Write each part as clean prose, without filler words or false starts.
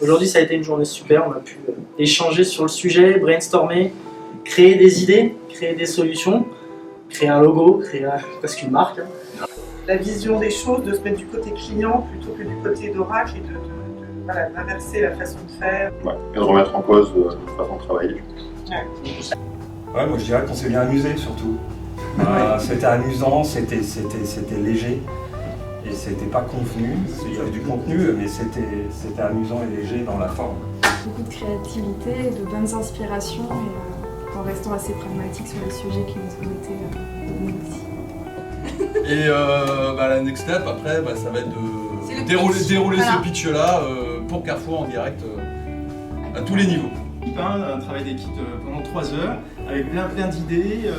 Aujourd'hui, ça a été une journée super. On a pu échanger sur le sujet, brainstormer, créer des idées, créer des solutions, créer un logo, créer presque une marque. La vision des choses, de se mettre du côté client plutôt que du côté d'Oracle et voilà, d'inverser la façon de faire. Ouais, et de remettre en cause notre façon de travailler. Ouais, moi je dirais qu'on s'est bien amusé surtout. C'était amusant, c'était léger et c'était pas convenu. Il y avait du contenu, mais c'était amusant et léger dans la forme. Beaucoup de créativité, de bonnes inspirations et en restant assez pragmatique sur les sujets qui nous ont été donnés aussi. Et la next step après, ça va être de dérouler ce pitch-là pour Carrefour en direct à tous les niveaux. Un travail d'équipe pendant 3 heures avec plein d'idées,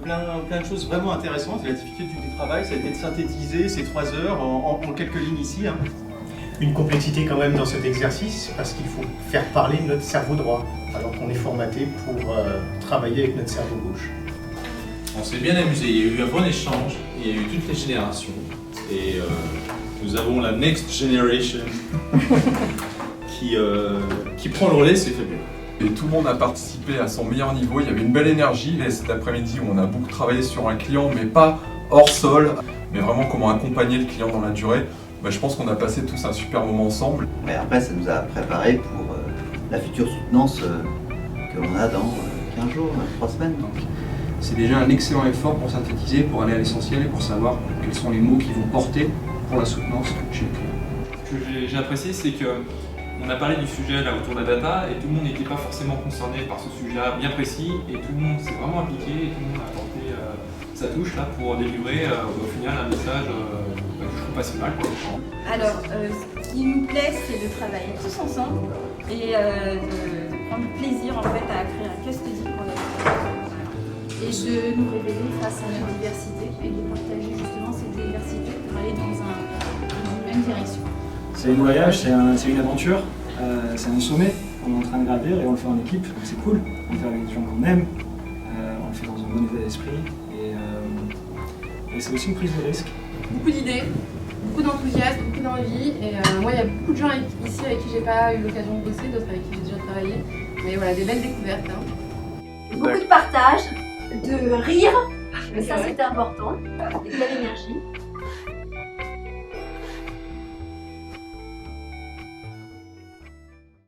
plein de choses vraiment intéressantes. La difficulté du travail, ça a été de synthétiser ces 3 heures en quelques lignes ici. Une complexité quand même dans cet exercice parce qu'il faut faire parler notre cerveau droit alors qu'on est formaté pour travailler avec notre cerveau gauche. On s'est bien amusé, il y a eu un bon échange, il y a eu toutes les générations et nous avons la next generation qui prend le relais, c'est fabuleux. Et tout le monde a participé à son meilleur niveau, il y avait une belle énergie. Et cet après-midi, on a beaucoup travaillé sur un client, mais pas hors sol, mais vraiment comment accompagner le client dans la durée. Je pense qu'on a passé tous un super moment ensemble. Mais après, ça nous a préparé pour la future soutenance que l'on a dans 15 jours, 3 semaines. Donc. C'est déjà un excellent effort pour synthétiser, pour aller à l'essentiel et pour savoir quels sont les mots qui vont porter pour la soutenance chez le client. Ce que j'ai apprécié, c'est qu'on a parlé du sujet là autour de la data et tout le monde n'était pas forcément concerné par ce sujet-là bien précis et tout le monde s'est vraiment impliqué et tout le monde a apporté sa touche là pour délivrer au final un message que je trouve pas si mal. Alors, ce qui nous plaît, c'est de travailler tous ensemble et de prendre plaisir en fait à créer un case study pour notre et de nous révéler face à notre diversité et de partager justement cette diversité pour aller dans une même direction. C'est un voyage, c'est une aventure, c'est un sommet qu'on est en train de gravir et on le fait en équipe, donc c'est cool. On le fait avec des gens qu'on aime, on le fait dans un bon état d'esprit et c'est aussi une prise de risque. Beaucoup d'idées, beaucoup d'enthousiasme, beaucoup d'envie et moi il y a beaucoup de gens ici avec qui j'ai pas eu l'occasion de bosser, d'autres avec qui j'ai déjà travaillé, mais voilà, des belles découvertes. Beaucoup de partage, de rire, mais ça c'était important, et de l'énergie.